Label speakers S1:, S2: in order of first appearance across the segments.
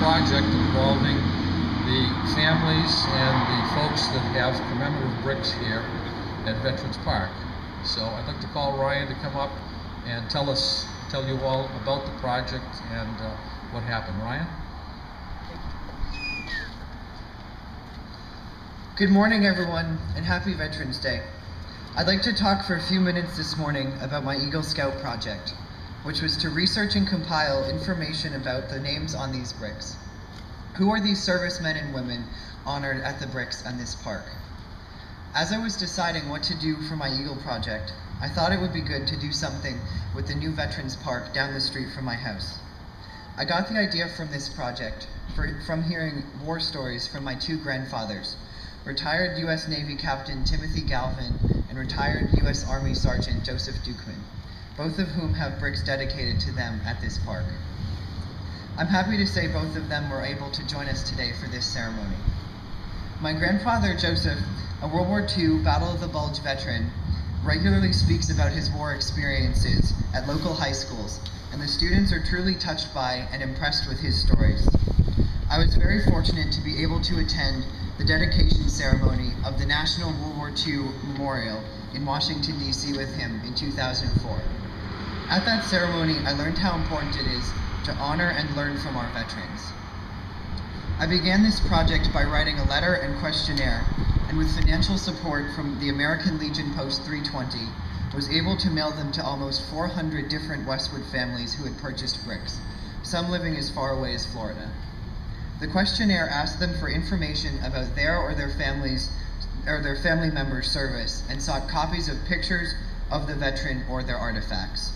S1: project involving the families and the folks that have commemorative bricks here at Veterans Park. So I'd like to call Ryan to come up and tell you all about the project and what happened. Ryan?
S2: Good morning, everyone, and happy Veterans Day. I'd like to talk for a few minutes this morning about my Eagle Scout project, which was to research and compile information about the names on these bricks. Who are these servicemen and women honored at the bricks on this park? As I was deciding what to do for my Eagle project, I thought it would be good to do something with the new Veterans Park down the street from my house. I got the idea from this project from hearing war stories from my two grandfathers, retired U.S. Navy Captain Timothy Galvin and retired U.S. Army Sergeant Joseph Dukeman, both of whom have bricks dedicated to them at this park. I'm happy to say both of them were able to join us today for this ceremony. My grandfather Joseph, a World War II Battle of the Bulge veteran, regularly speaks about his war experiences at local high schools, and the students are truly touched by and impressed with his stories. I was very fortunate to be able to attend the dedication ceremony of the National World War II Memorial in Washington, D.C. with him in 2004. At that ceremony, I learned how important it is to honor and learn from our veterans. I began this project by writing a letter and questionnaire, and with financial support from the American Legion Post 320, was able to mail them to almost 400 different Westwood families who had purchased bricks, some living as far away as Florida. The questionnaire asked them for information about their or their family members' service and sought copies of pictures of the veteran or their artifacts.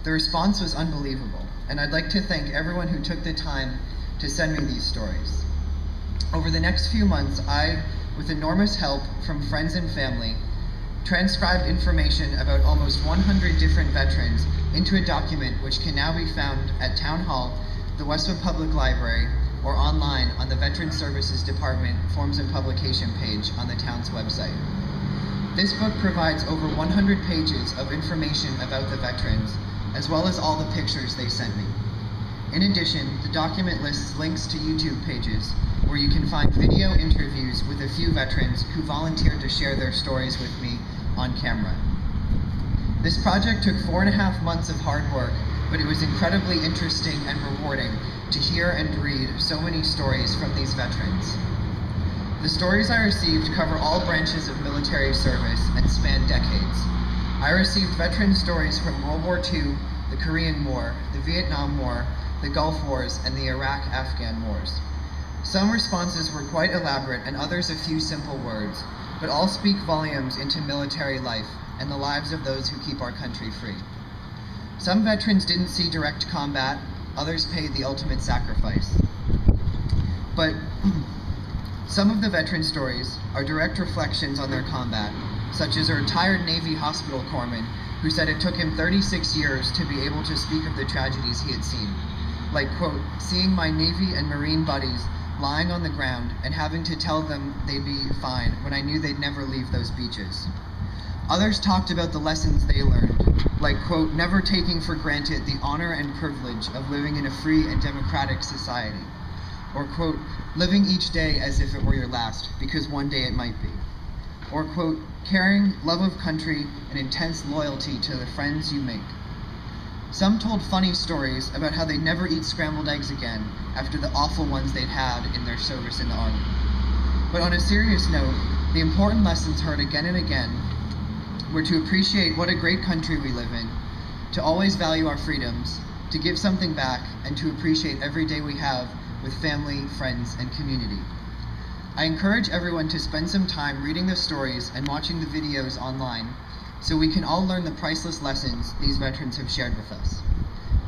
S2: The response was unbelievable, and I'd like to thank everyone who took the time to send me these stories. Over the next few months, I, with enormous help from friends and family, transcribed information about almost 100 different veterans into a document which can now be found at Town Hall, the Westwood Public Library, or online on the Veterans Services Department Forms and Publication page on the town's website. This book provides over 100 pages of information about the veterans, as well as all the pictures they sent me. In addition, the document lists links to YouTube pages where you can find video interviews with a few veterans who volunteered to share their stories with me on camera. This project took 4.5 months of hard work, but it was incredibly interesting and rewarding to hear and read so many stories from these veterans. The stories I received cover all branches of military service and span decades. I received veteran stories from World War II, the Korean War, the Vietnam War, the Gulf Wars, and the Iraq-Afghan Wars. Some responses were quite elaborate and others a few simple words, but all speak volumes into military life and the lives of those who keep our country free. Some veterans didn't see direct combat, others paid the ultimate sacrifice. But some of the veteran stories are direct reflections on their combat, such as a retired Navy hospital corpsman who said it took him 36 years to be able to speak of the tragedies he had seen. Like, quote, seeing my Navy and Marine buddies lying on the ground and having to tell them they'd be fine when I knew they'd never leave those beaches. Others talked about the lessons they learned, like, quote, never taking for granted the honor and privilege of living in a free and democratic society, or, quote, living each day as if it were your last, because one day it might be, or, quote, caring, love of country, and intense loyalty to the friends you make. Some told funny stories about how they'd never eat scrambled eggs again after the awful ones they'd had in their service in the Army. But on a serious note, the important lessons heard again and again were to appreciate what a great country we live in, to always value our freedoms, to give something back, and to appreciate every day we have with family, friends, and community. I encourage everyone to spend some time reading the stories and watching the videos online so we can all learn the priceless lessons these veterans have shared with us.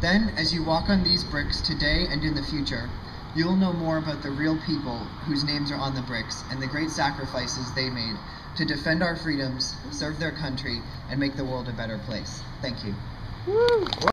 S2: Then, as you walk on these bricks today and in the future, you'll know more about the real people whose names are on the bricks and the great sacrifices they made to defend our freedoms, serve their country, and make the world a better place. Thank you.